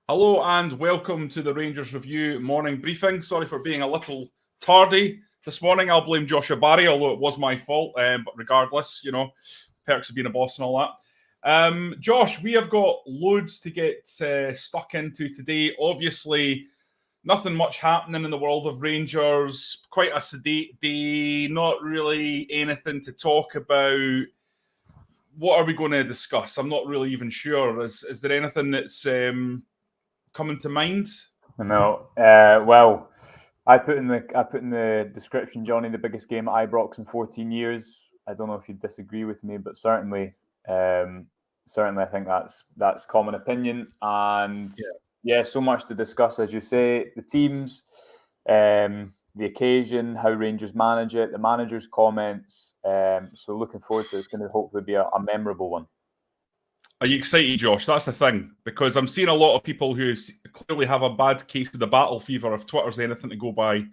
Hello and welcome to the Rangers Review morning briefing. Sorry for being a little tardy this morning. I'll blame Joshua Barry, although it was my fault. But regardless, perks of being a boss and all that. Josh, we have got loads to get stuck into today. Obviously, nothing much happening in the world of Rangers. Quite a sedate day. Not really anything to talk about. What are we going to discuss? I'm not really even sure. Is there anything that's coming to mind? No. Well, I put in the description, Jonny, the biggest game at Ibrox in 14 years. I don't know if you disagree with me, but certainly I think that's common opinion. And yeah, so much to discuss, as you say. The teams, the occasion, how Rangers manage it, the manager's comments. So looking forward to it. It's going to hopefully be a memorable one. Are you excited, Josh? That's the thing, because I'm seeing a lot of people who clearly have a bad case of the battle fever, if Twitter's anything to go by.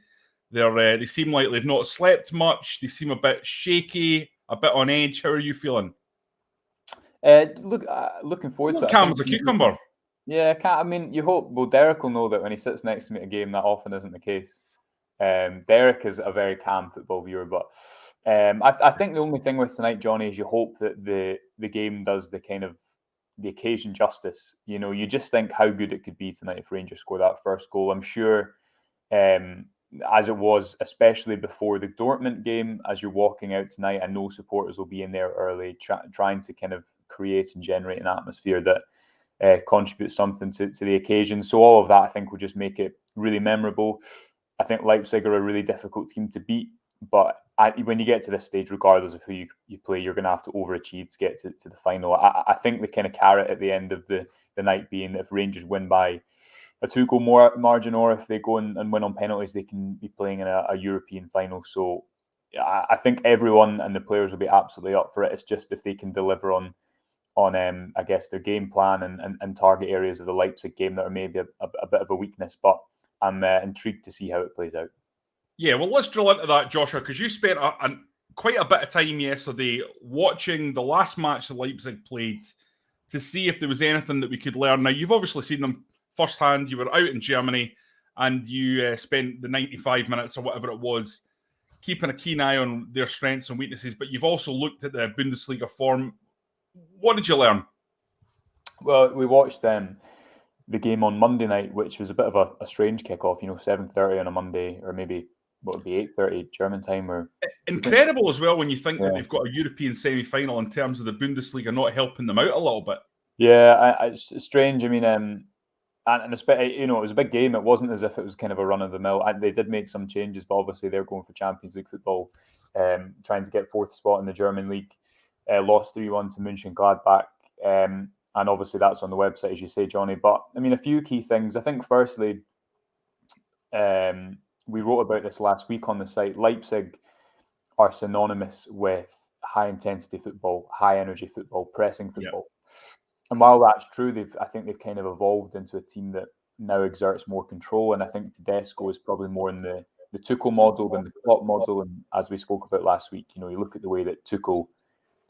They seem like they've not slept much. They seem a bit shaky, a bit on edge. How are you feeling? Looking forward to it. Calm as a cucumber. Yeah, I mean, you hope. Well, Derek will know that when he sits next to me at a game, that often isn't the case. Derek is a very calm football viewer, but I think the only thing with tonight, Jonny, is you hope that the game does the occasion justice. You just think how good it could be tonight if Rangers score that first goal. I'm sure, as it was, especially before the Dortmund game, as you're walking out tonight, I know supporters will be in there early, trying to kind of create and generate an atmosphere that contributes something to the occasion. So all of that, I think, will just make it really memorable. I think Leipzig are a really difficult team to beat, but when you get to this stage, regardless of who you play, you're going to have to overachieve to get to the final. I think the kind of carrot at the end of the night being that if Rangers win by a 2-goal margin, or if they go and win on penalties, they can be playing in a European final. So I think everyone and the players will be absolutely up for it. It's just if they can deliver on I guess their game plan and target areas of the Leipzig game that are maybe a bit of a weakness. But I'm intrigued to see how it plays out. Yeah, well, let's drill into that, Joshua, because you spent quite a bit of time yesterday watching the last match that Leipzig played to see if there was anything that we could learn. Now, you've obviously seen them firsthand. You were out in Germany and you spent the 95 minutes or whatever it was keeping a keen eye on their strengths and weaknesses, but you've also looked at the Bundesliga form. What did you learn? Well, we watched the game on Monday night, which was a bit of a strange kickoff, 7:30 on a Monday, or maybe what would be 8:30 German time. Or incredible as well when you think that they've got a European semi-final in terms of the Bundesliga not helping them out a little bit. Yeah, it's strange. I mean, and especially, it was a big game. It wasn't as if it was kind of a run of the mill. They did make some changes, but obviously they're going for Champions League football, trying to get fourth spot in the German league. Lost 3-1 to Mönchengladbach. And obviously that's on the website, as you say, Jonny. But I mean, a few key things. I think firstly, we wrote about this last week on the site. Leipzig are synonymous with high intensity football, high energy football, pressing football. Yeah. And while that's true, I think they've kind of evolved into a team that now exerts more control. And I think Tedesco is probably more in the Tuchel model than the Klopp model. And as we spoke about last week, you look at the way that Tuchel,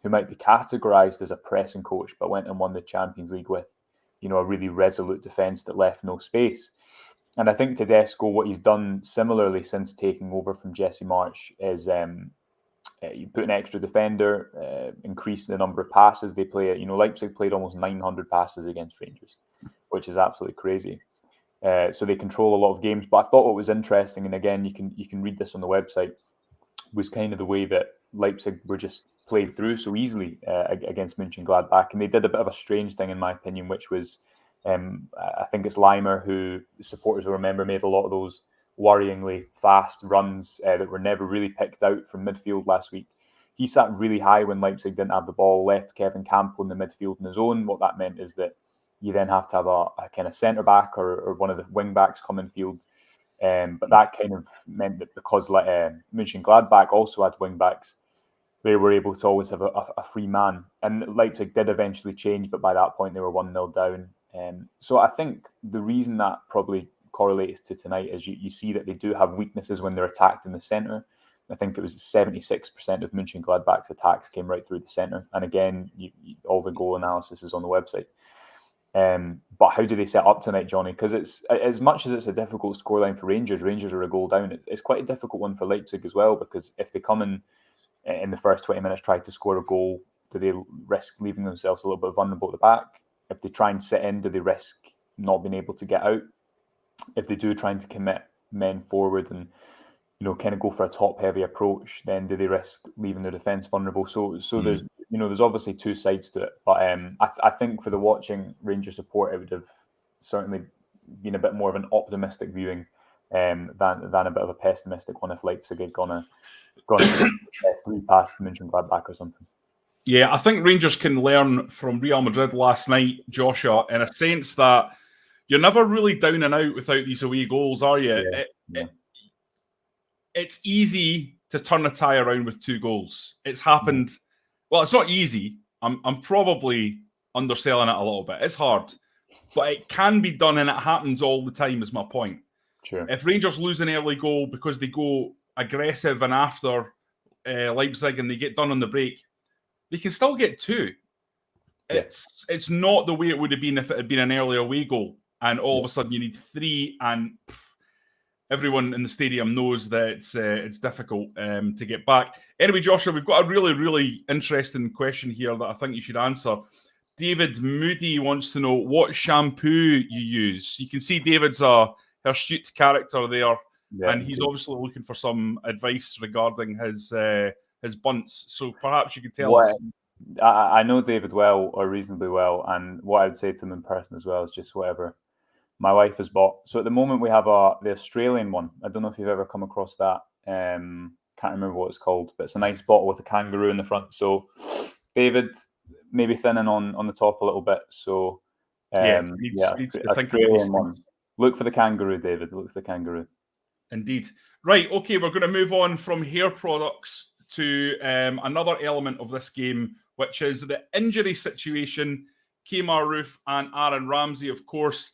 who might be categorised as a pressing coach, but went and won the Champions League with, a really resolute defence that left no space. And I think Tedesco, what he's done similarly since taking over from Jesse Marsch is you put an extra defender, increase the number of passes they play. Leipzig played almost 900 passes against Rangers, which is absolutely crazy. So they control a lot of games. But I thought what was interesting, and again, you can read this on the website, was kind of the way that Leipzig were just played through so easily against Mönchengladbach. And they did a bit of a strange thing, in my opinion, which was, I think it's Leimer, who the supporters will remember, made a lot of those worryingly fast runs that were never really picked out from midfield last week. He sat really high when Leipzig didn't have the ball, left Kevin Campbell in the midfield on his own. What that meant is that you then have to have a kind of centre-back or one of the wing-backs come in field. But that kind of meant that because Mönchengladbach also had wing-backs, they were able to always have a free man. And Leipzig did eventually change, but by that point they were 1-0 down. So I think the reason that probably correlates to tonight is you see that they do have weaknesses when they're attacked in the centre. I think it was 76% of Mönchengladbach's attacks came right through the centre. And again, all the goal analysis is on the website. But how do they set up tonight, Jonny? Because it's, as much as it's a difficult scoreline for Rangers are a goal down. It's quite a difficult one for Leipzig as well, because if they come in the first 20 minutes try to score a goal, do they risk leaving themselves a little bit vulnerable at the back? If they try and sit in, do they risk not being able to get out? If they do trying to commit men forward and kind of go for a top-heavy approach, then do they risk leaving their defence vulnerable? So there's obviously two sides to it. But I think for the watching Rangers support, it would have certainly been a bit more of an optimistic viewing than a bit of a pessimistic one if Leipzig had gone through past Mönchengladbach or something. Yeah, I think Rangers can learn from Real Madrid last night, Joshua, in a sense that you're never really down and out without these away goals, are you? It's easy to turn a tie around with 2 goals. It's happened. Well, it's not easy. I'm probably underselling it a little bit. It's hard, but it can be done, and it happens all the time, is my point. Sure. If Rangers lose an early goal because they go aggressive and after Leipzig and they get done on the break, they can still get 2. It's not the way it would have been if it had been an early away goal, and all of a sudden you need 3, and everyone in the stadium knows that it's difficult to get back. Anyway, Joshua, we've got a really, really interesting question here that I think you should answer. David Moody wants to know what shampoo you use. You can see David's a hirsute character there, and he's obviously looking for some advice regarding his bunts. So perhaps you could tell us. I know David well, or reasonably well, and what I would say to him in person as well is just whatever my wife has bought. So at the moment we have the Australian one. I don't know if you've ever come across that. Can't remember what it's called, but it's a nice bottle with a kangaroo in the front. So David, maybe thinning on the top a little bit. So needs to think Australian one. Look for the kangaroo, David. Look for the kangaroo. Indeed. Right, okay, we're going to move on from hair products to another element of this game, which is the injury situation. Kemar Roofe and Aaron Ramsey, of course,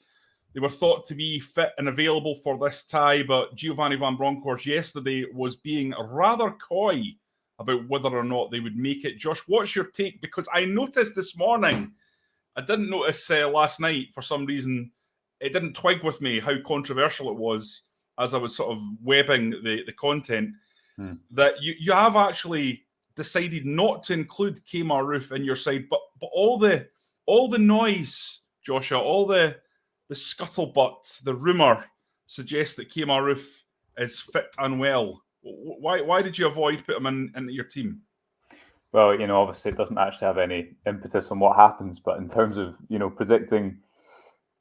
they were thought to be fit and available for this tie, but Giovanni Van Bronckhorst yesterday was being rather coy about whether or not they would make it. Josh, what's your take? Because I noticed this morning, I didn't notice last night for some reason, it didn't twig with me how controversial it was as I was sort of webbing the content, that you have actually decided not to include Kemar Roofe in your side, but all the noise, Joshua, all the scuttlebutt, the rumour suggests that Kemar Roofe is fit and well. Why did you avoid putting him into your team? Well, obviously it doesn't actually have any impetus on what happens, but in terms of, predicting,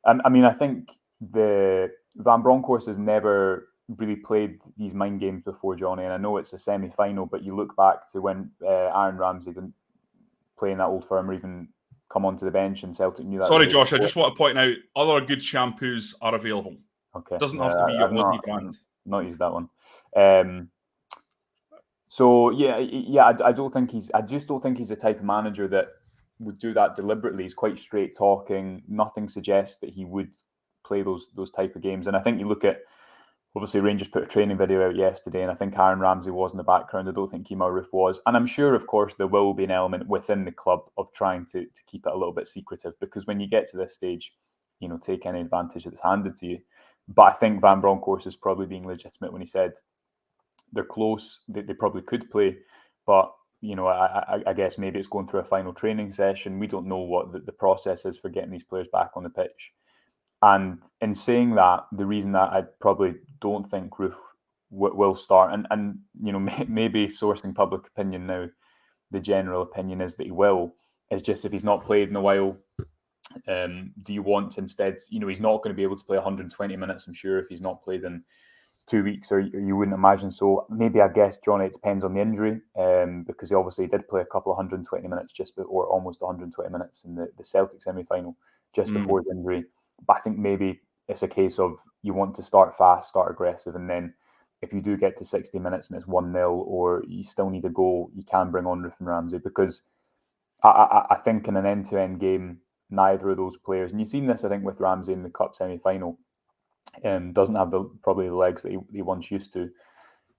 I mean, I think the Van Bronckhorst has never really played these mind games before, Jonny, and I know it's a semi-final, but you look back to when Aaron Ramsey didn't play in that Old Firm or even come onto the bench and Celtic knew that. Sorry, Josh, I just want to point out other good shampoos are available. Okay. Doesn't have to be your Aussie brand. Not used that one. So I don't think I just don't think he's the type of manager that would do that deliberately. He's quite straight talking. Nothing suggests that he would play those type of games. And I think you look at, obviously Rangers put a training video out yesterday, and I think Aaron Ramsey was in the background. I don't think Kemar Roofe was. And I'm sure, of course, there will be an element within the club of trying to keep it a little bit secretive, because when you get to this stage, take any advantage that's handed to you. But I think Van Bronckhorst is probably being legitimate when he said they're close, they probably could play, but I guess maybe it's going through a final training session. We don't know what the process is for getting these players back on the pitch. And in saying that, the reason that I probably don't think Roofe will start, and maybe sourcing public opinion now, the general opinion is that he will, is just if he's not played in a while, do you want instead, he's not going to be able to play 120 minutes, I'm sure, if he's not played in 2 weeks, or you wouldn't imagine. So maybe, I guess, Jonny, it depends on the injury, because he obviously did play a couple of 120 minutes or almost 120 minutes in the Celtic semi-final just before his injury. But I think maybe it's a case of you want to start fast, start aggressive, and then if you do get to 60 minutes and it's 1-0 or you still need a goal, you can bring on Roofe and Ramsey, because I think in an end-to-end game, neither of those players, and you've seen this, I think, with Ramsey in the Cup semi-final, doesn't have probably the legs that he once used to.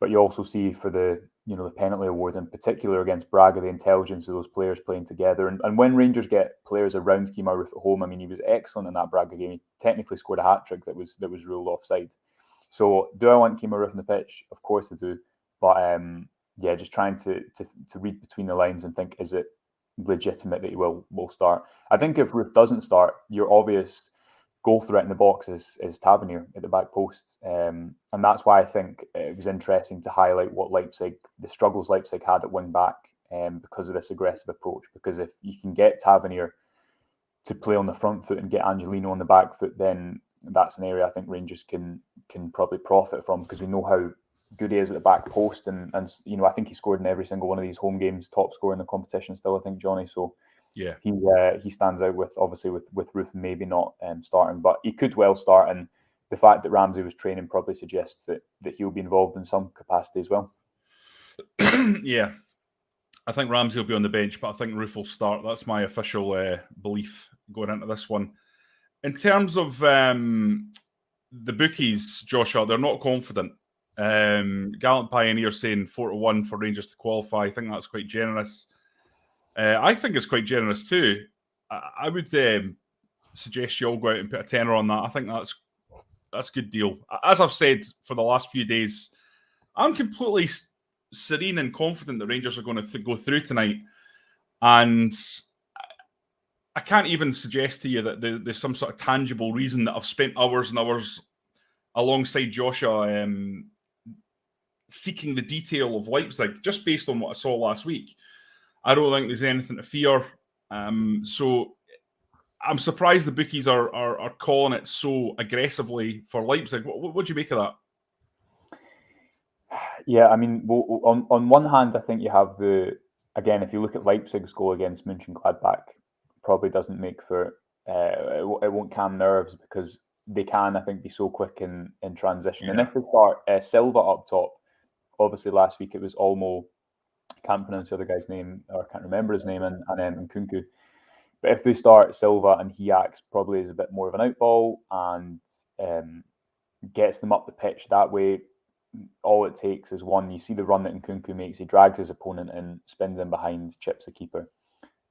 But you also see for the the penalty award, in particular against Braga, the intelligence of those players playing together. And when Rangers get players around Kemar Roofe at home, I mean, he was excellent in that Braga game. He technically scored a hat-trick that was ruled offside. So do I want Kemar Roofe on the pitch? Of course I do. But just trying to read between the lines and think, is it legitimate that he will start? I think if Roofe doesn't start, your obvious goal threat in the box is Tavernier at the back post. And that's why I think it was interesting to highlight the struggles Leipzig had at wing back because of this aggressive approach. Because if you can get Tavernier to play on the front foot and get Angelino on the back foot, then that's an area I think Rangers can probably profit from, because we know how good he is at the back post. And I think he scored in every single one of these home games, top scorer in the competition still, I think, Jonny. So yeah, he stands out with Roofe maybe not starting, but he could well start. And the fact that Ramsey was training probably suggests that he'll be involved in some capacity as well. Yeah, I think Ramsey will be on the bench, but I think Roofe will start. That's my official belief going into this one. In terms of the bookies, Joshua, they're not confident. Gallant Pioneer saying 4-1 for Rangers to qualify. I think that's quite generous. I think it's quite generous too. I would suggest you all go out and put a tenner on that. I think that's a good deal. As I've said for the last few days, I'm completely serene and confident that Rangers are going to go through tonight. And I can't even suggest to you that there's some sort of tangible reason that I've spent hours and hours alongside Joshua seeking the detail of Leipzig, just based on what I saw last week. I don't think there's anything to fear. So I'm surprised the bookies are calling it so aggressively for Leipzig. What do you make of that? Yeah, I mean, on one hand, I think you have if you look at Leipzig's goal against Mönchengladbach, probably doesn't make for, it won't calm nerves, because they can, I think, be so quick in transition. Yeah. And if they start Silva up top, obviously last week it was Olmo, can't pronounce the other guy's name, or can't remember his name, and Nkunku. But if they start Silva and he acts probably as a bit more of an outball and gets them up the pitch that way, all it takes is one. You see the run that Nkunku makes, he drags his opponent in, spins in behind, chips the keeper.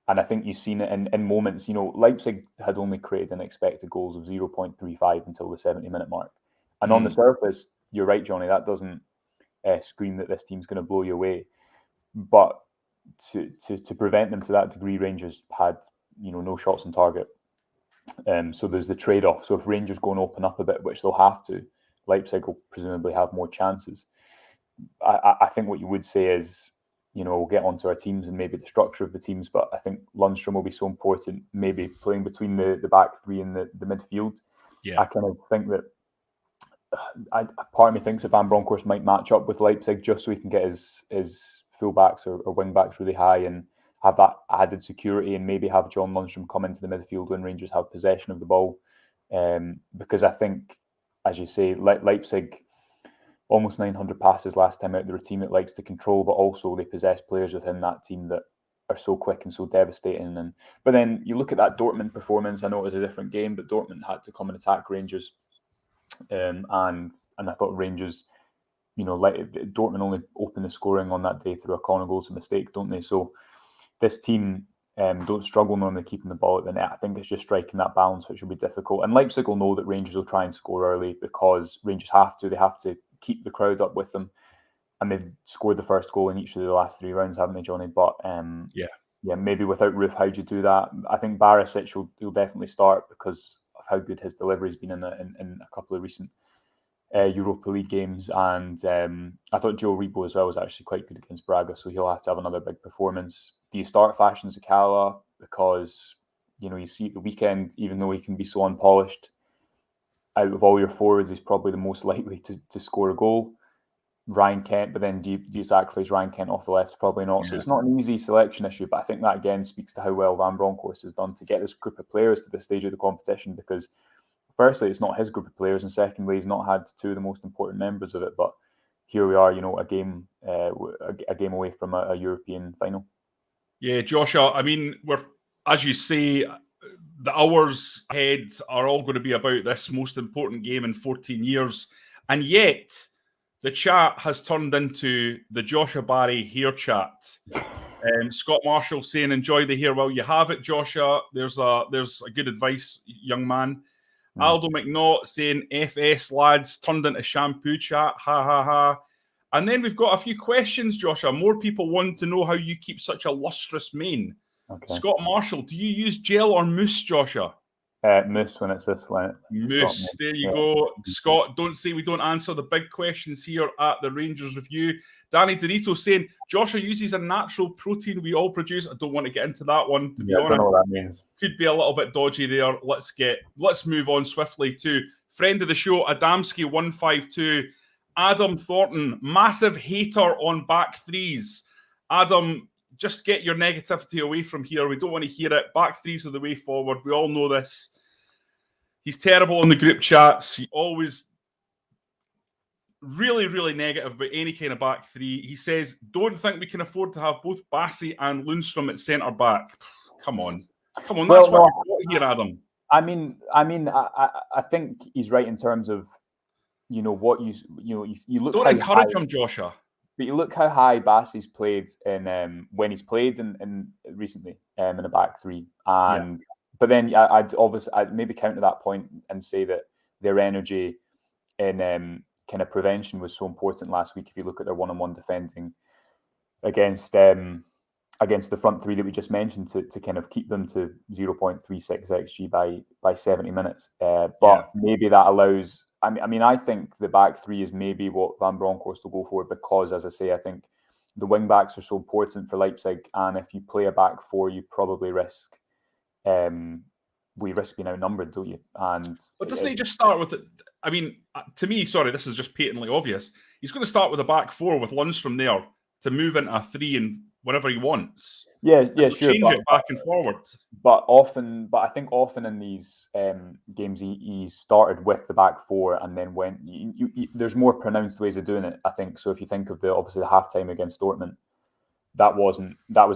And I think you've seen it in moments. Leipzig had only created an expected goals of 0.35 until the 70-minute mark. And on the surface, you're right, Jonny, that doesn't scream that this team's going to blow you away. But to prevent them to that degree, Rangers had no shots on target. So there's the trade-off. So if Rangers go and open up a bit, which they'll have to, Leipzig will presumably have more chances. I think what you would say is, we'll get onto our teams and maybe the structure of the teams, but I think Lundstrom will be so important, maybe playing between the back three and the midfield. Yeah. I kind of think that part of me thinks that Van Bronckhorst might match up with Leipzig just so he can get his full-backs or wing-backs really high and have that added security, and maybe have John Lundstrom come into the midfield when Rangers have possession of the ball. Because I think, as you say, Leipzig, almost 900 passes last time out. They're a team that likes to control, but also they possess players within that team that are so quick and so devastating. But then you look at that Dortmund performance. I know it was a different game, but Dortmund had to come and attack Rangers. And I thought Rangers, Dortmund only opened the scoring on that day through a corner goal to mistake, don't they? So this team don't struggle normally keeping the ball at the net. I think it's just striking that balance, which will be difficult. And Leipzig will know that Rangers will try and score early, because Rangers have to. They have to keep the crowd up with them. And they've scored the first goal in each of the last 3 rounds, haven't they, Jonny? But maybe without Roofe, how do you do that? I think Barisic will definitely start because of how good his delivery's been in a couple of recent Europa League games. And I thought Joe Rebo as well was actually quite good against Braga, so he'll have to have another big performance. Do you start Fashion Zakala? Because, you see at the weekend, even though he can be so unpolished, out of all your forwards, he's probably the most likely to score a goal. Ryan Kent, but then do you sacrifice Ryan Kent off the left? Probably not. Yeah. So it's not an easy selection issue, but I think that again speaks to how well Van Bronckhorst has done to get this group of players to this stage of the competition, because firstly, it's not his group of players, and secondly, he's not had 2 of the most important members of it. But here we are, a game away from a European final. Yeah, Joshua, I mean, we're, as you say, the hours ahead are all going to be about this most important game in 14 years. And yet, the chat has turned into the Joshua Barry hair chat. Scott Marshall saying, "Enjoy the hair while you have it, Joshua." There's a good advice, young man. Aldo McNaught saying, "FS lads, turned into shampoo chat. Ha ha ha." And then we've got a few questions, Joshua. More people want to know how you keep such a lustrous mane. Okay. Scott Marshall, do you use gel or mousse, Joshua? Mousse when it's this length. Mousse, there you go. Scott, don't say we don't answer the big questions here at the Rangers Review. Danny Dorito saying, Joshua uses a natural protein we all produce. I don't want to get into that one, to be honest. I don't know what that means. Could be a little bit dodgy there. Let's move on swiftly to friend of the show, Adamski152. Adam Thornton, massive hater on back threes. Adam, just get your negativity away from here. We don't want to hear it. Back threes are the way forward. We all know this. He's terrible in the group chats. He always really, really negative about any kind of back three. He says, don't think we can afford to have both Bassey and Lundstrom at centre back. Come on. That's what I want here, Adam. I think he's right in terms of, you look. Don't encourage him, Joshua. But you look how high Bassey's played in when he's played in recently in a back three, and but then I'd maybe counter that point and say that their energy in kind of prevention was so important last week. If you look at their one-on-one defending against the front three that we just mentioned, to kind of keep them to 0.36 xG by 70 minutes, but maybe that allows. I think the back three is maybe what Van Bronckhorst will go for because, as I say, I think the wing backs are so important for Leipzig, and if you play a back four, you probably risk being outnumbered, don't you? But doesn't he just start with it? To me, sorry, this is just patently obvious. He's going to start with a back four with Lundstrom there to move into a three and whenever he wants. Yeah, sure. Change it back and forward. But I think often in these games, he started with the back four and then went. There's more pronounced ways of doing it, I think. So if you think of the halftime against Dortmund, that was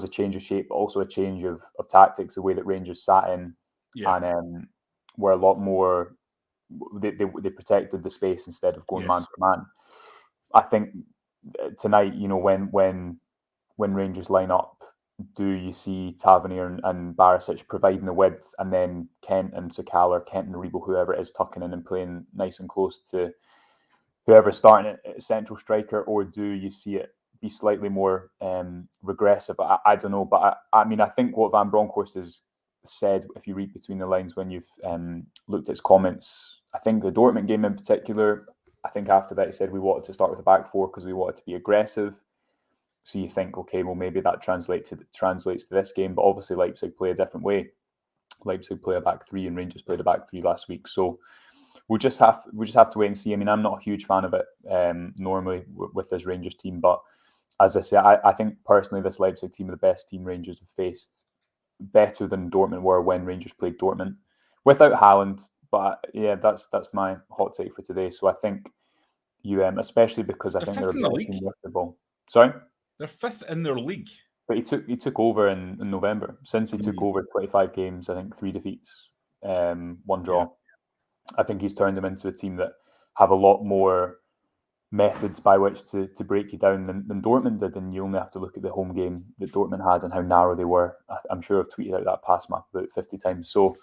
a change of shape, but also a change of tactics. The way that Rangers sat in and were a lot more. They protected the space instead of going man for man. I think tonight, when Rangers line up, do you see Tavernier and Barisic providing the width, and then Kent and Sakala, Kent and Rebo, whoever it is, tucking in and playing nice and close to whoever's starting at central striker, or do you see it be slightly more regressive? I don't know, but I think what Van Bronckhorst has said, if you read between the lines when you've looked at his comments, I think the Dortmund game in particular, I think after that he said we wanted to start with a back four because we wanted to be aggressive. So you think, okay, well maybe that translates to this game, but obviously Leipzig play a different way. Leipzig play a back three, and Rangers played a back three last week. So we just have to wait and see. I'm not a huge fan of it normally with this Rangers team, but as I say, I think personally this Leipzig team are the best team Rangers have faced, better than Dortmund were when Rangers played Dortmund without Haaland. But that's my hot take for today. So I think especially because I think they're a better team with the ball. Sorry. They're fifth in their league. But he took over in November. Since he took over 25 games, I think 3 defeats, 1 draw. Yeah. I think he's turned them into a team that have a lot more methods by which to break you down than Dortmund did. And you only have to look at the home game that Dortmund had and how narrow they were. I'm sure I've tweeted out that pass map about 50 times. So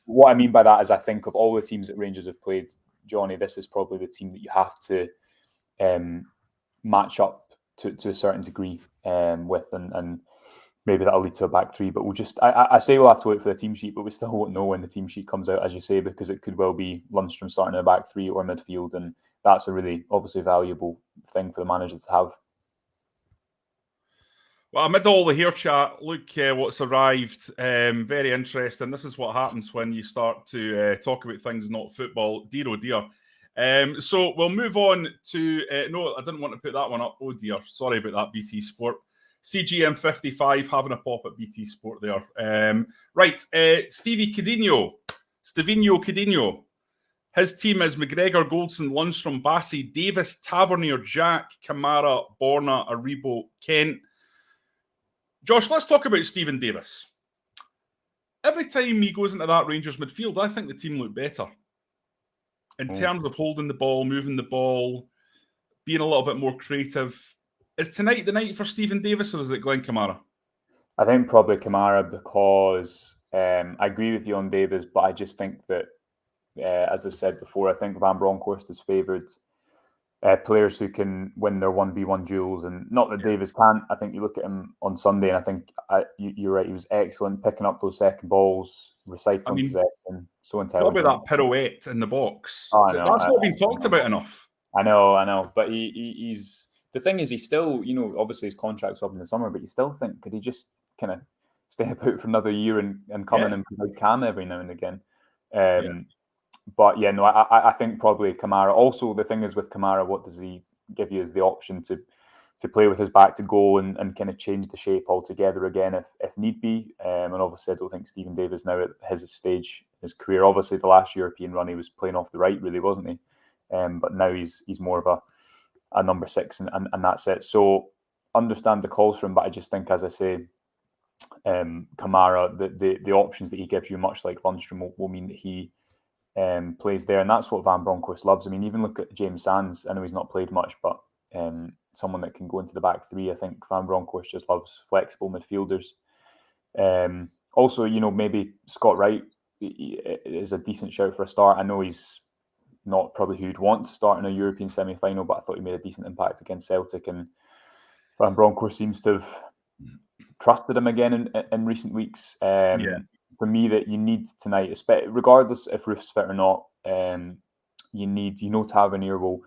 what I mean by that is I think of all the teams that Rangers have played, Jonny, this is probably the team that you have to match up to a certain degree with, and maybe that'll lead to a back three. But I say we'll have to wait for the team sheet, but we still won't know when the team sheet comes out, as you say, because it could well be Lundstrom starting in a back three or midfield, and that's a really obviously valuable thing for the manager to have. Well, amid all the hair chat, look what's arrived. Very interesting. This is what happens when you start to talk about things not football. Dear, oh dear. So we'll move on to... no, I didn't want to put that one up. Oh dear. Sorry about that, BT Sport. CGM55 having a pop at BT Sport there. Right. Stevino Cadinho. His team is McGregor, Goldson, Lundstrom, Bassey, Davis, Tavernier, Jack, Kamara, Borna, Aribo, Kent. Josh, let's talk about Stephen Davis. Every time he goes into that Rangers midfield, I think the team look better. In terms of holding the ball, moving the ball, being a little bit more creative. Is tonight the night for Stephen Davis, or is it Glenn Kamara? I think probably Kamara, because I agree with you on Davis, but I just think that, as I've said before, I think Van Bronckhorst has favoured players who can win their 1v1 duels, and not that Davis can't. I think you look at him on Sunday, and I think you're right, he was excellent picking up those second balls, recycling possession, so intelligent. Probably that pirouette in the box. Oh, I know. That's not been talked about enough. I know. But he's... The thing is, he's still, obviously his contract's up in the summer, but you still think, could he just kind of step out for another year and come in and provide cam every now and again? But yeah, no, I think probably Kamara. Also, the thing is with Kamara, what does he give you is the option to play with his back to goal and kind of change the shape altogether again if need be. And obviously, I don't think Stephen Davis now at his stage in his career. Obviously, the last European run he was playing off the right, really, wasn't he? But now he's more of a number 6 and that's it. So understand the calls for him, but I just think, as I say, Kamara, the options that he gives you, much like Lundstrom, will mean that he plays there, and that's what Van Bronckhorst loves. I mean, even look at James Sands. I know he's not played much, but someone that can go into the back three. I think Van Bronckhorst just loves flexible midfielders. Also, maybe Scott Wright is a decent shout for a start. I know he's not probably who you'd want to start in a European semi-final, but I thought he made a decent impact against Celtic, and Van Bronckhorst seems to have trusted him again in recent weeks. For me, that you need tonight, regardless if Roof's fit or not, you need, Tavernier will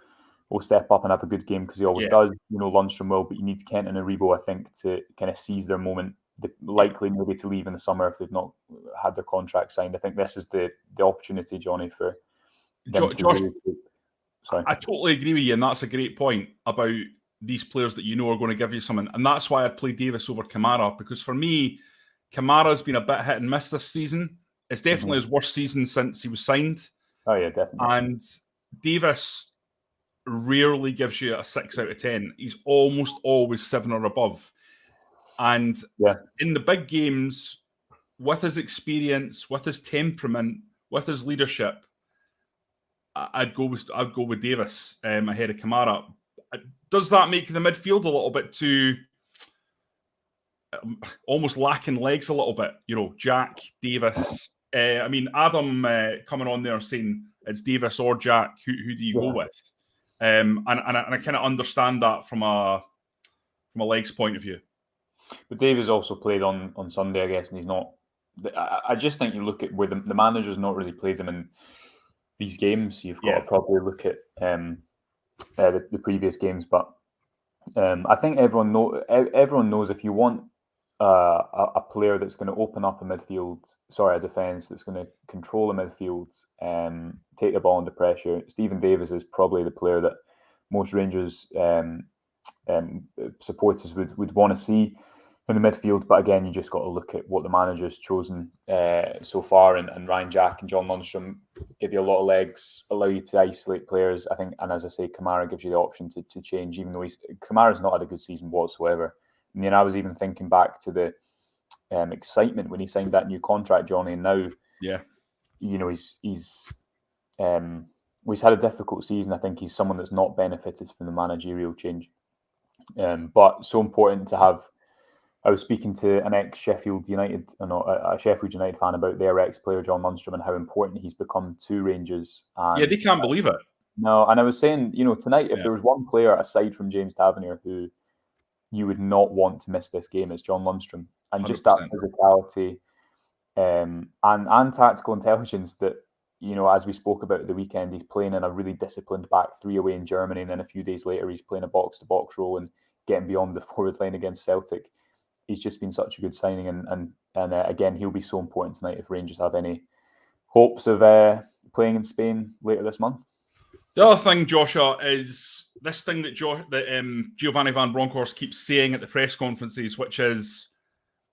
step up and have a good game, because he always does. Lundstrom will, but you need Kent and Aribo, I think, to kind of seize their moment. Likely maybe to leave in the summer if they've not had their contract signed. I think this is the opportunity, Jonny, for Josh, sorry. I totally agree with you, and that's a great point about these players that are going to give you something. And that's why I'd play Davis over Kamara, because for me, Kamara's been a bit hit and miss this season. It's definitely his worst season since he was signed. Oh, yeah, definitely. And Davis rarely gives you a 6 out of 10. He's almost always 7 or above. And in the big games, with his experience, with his temperament, with his leadership, I'd go with Davis ahead of Kamara. Does that make the midfield a little bit too almost lacking legs a little bit? Jack, Davis. I mean, Adam coming on there saying it's Davis or Jack. Who do you go with? And I kind of understand that from a legs point of view. But Davis also played on Sunday, I guess, and he's not. I just think you look at where the manager's not really played him in these games. You've got to probably look at the previous games, but I think everyone knows if you want a player that's going to open up a defence that's going to control a midfield, take the ball under pressure, Stephen Davis is probably the player that most Rangers supporters would want to see in the midfield. But again, you just got to look at what the manager's chosen so far, and Ryan Jack and John Lundstrom give you a lot of legs, allow you to isolate players, I think. And as I say, Kamara gives you the option to change, even though Kamara's not had a good season whatsoever. I mean, I was even thinking back to the excitement when he signed that new contract, Jonny, and now he's had a difficult season. I think he's someone that's not benefited from the managerial change, but so important to have. I was speaking to an ex-Sheffield United, a Sheffield United fan, about their ex-player John Lundstrom and how important he's become to Rangers. And they can't believe it. No, and I was saying, tonight, if there was one player aside from James Tavernier who you would not want to miss this game, it's John Lundstrom. And 100%. Just that physicality and tactical intelligence that, as we spoke about at the weekend, he's playing in a really disciplined back three away in Germany, and then a few days later he's playing a box-to-box role and getting beyond the forward line against Celtic. He's just been such a good signing, and again, he'll be so important tonight if Rangers have any hopes of playing in Spain later this month. The other thing, Joshua, is this thing that Giovanni Van Bronckhorst keeps saying at the press conferences, which is,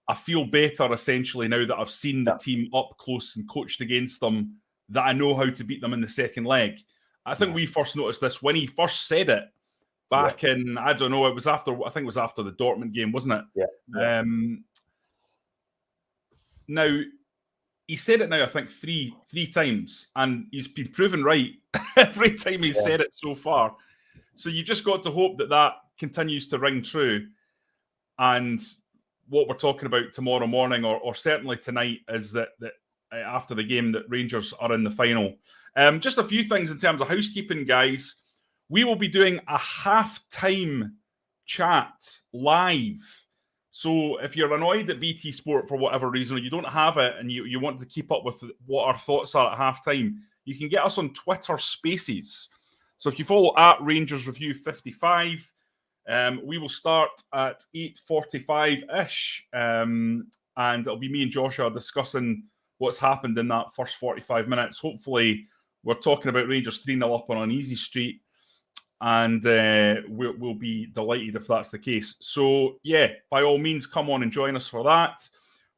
I feel better essentially now that I've seen the team up close and coached against them, that I know how to beat them in the second leg. I think we first noticed this when he first said it. Back in, I don't know, I think it was after the Dortmund game, wasn't it? Yeah. Now, he said it now, I think, three times, and he's been proven right every time he's said it so far. So you just got to hope that continues to ring true. And what we're talking about tomorrow morning, or certainly tonight, is that after the game that Rangers are in the final. Just a few things in terms of housekeeping, guys. We will be doing a half-time chat live. So if you're annoyed at BT Sport for whatever reason, or you don't have it and you want to keep up with what our thoughts are at half-time, you can get us on Twitter Spaces. So if you follow at Rangers Review 55, we will start at 8:45-ish, and it'll be me and Joshua discussing what's happened in that first 45 minutes. Hopefully, we're talking about Rangers 3-0 up on an easy street, and we'll be delighted if that's the case. So, yeah, by all means, come on and join us for that.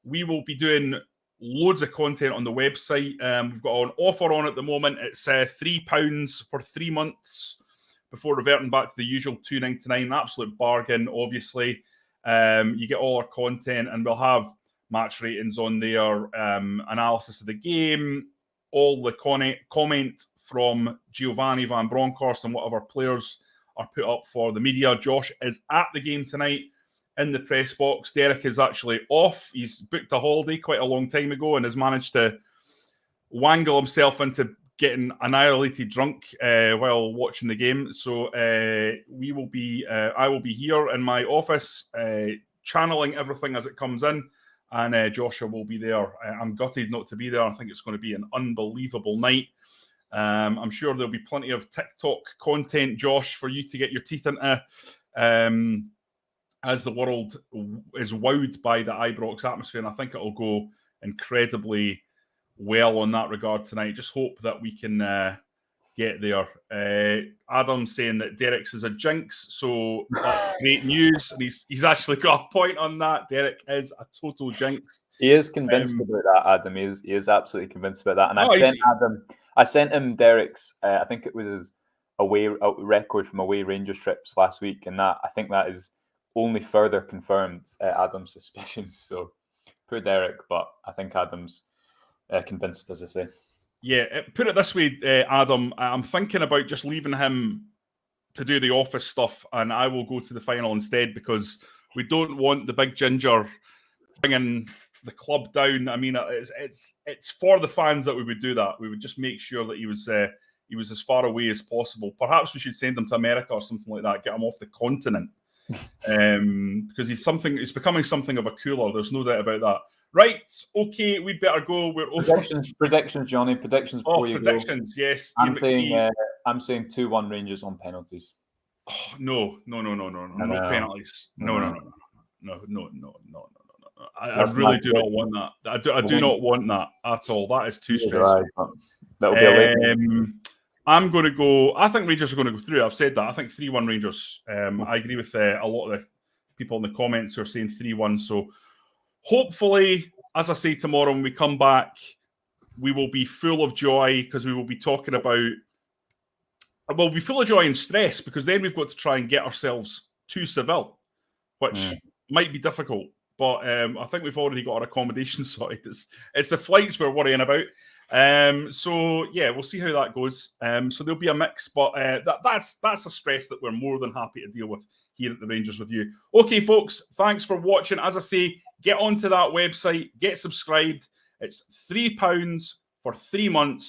We will be doing loads of content on the website. We've got an offer on at the moment. It's £3 for 3 months before reverting back to the usual $2.99. Absolute bargain, obviously. You get all our content, and we'll have match ratings on there, analysis of the game, all the comment from Giovanni Van Bronckhorst and whatever players are put up for the media. Josh is at the game tonight in the press box. Derek is actually off. He's booked a holiday quite a long time ago and has managed to wangle himself into getting annihilated drunk while watching the game. So I will be here in my office channeling everything as it comes in, and Joshua will be there. I'm gutted not to be there. I think it's going to be an unbelievable night. I'm sure there'll be plenty of TikTok content, Josh, for you to get your teeth into as the world is wowed by the Ibrox atmosphere, and I think it'll go incredibly well on that regard tonight. Just hope that we can get there. Adam's saying that Derek's is a jinx, so that's great news. And he's actually got a point on that. Derek is a total jinx. He is convinced about that, Adam. He is absolutely convinced about that. And I sent him Derek's. I think it was his away record from away Rangers trips last week, and I think that is only further confirmed Adam's suspicions. So poor Derek, but I think Adam's convinced, as I say. Yeah, put it this way, Adam. I'm thinking about just leaving him to do the office stuff, and I will go to the final instead, because we don't want the big ginger bringing the club down. I mean, it's for the fans that we would do that. We would just make sure that he was as far away as possible. Perhaps we should send him to America or something like that. Get him off the continent, because he's becoming something of a cooler. There's no doubt about that. Right, okay, we'd better go. We're over. Predictions, Johnny. Predictions before you go. Predictions, yes. I'm saying 2-1 Rangers on penalties. Oh, no penalties. No. I really do not want that. I do not want that at all. That is too stressful. That'll be a I'm going to go. I think Rangers are going to go through. I've said that. I think 3-1 Rangers. I agree with a lot of the people in the comments who are saying 3-1. So hopefully, as I say, tomorrow when we come back, we will be full of joy, because we will be talking about. We'll be full of joy and stress, because then we've got to try and get ourselves to Seville, which might be difficult. But I think we've already got our accommodation sorted. It's the flights we're worrying about. So yeah, we'll see how that goes. So there'll be a mix, but that's a stress that we're more than happy to deal with here at the Rangers Review. Okay, folks, thanks for watching. As I say, get onto that website, get subscribed. It's £3 for 3 months.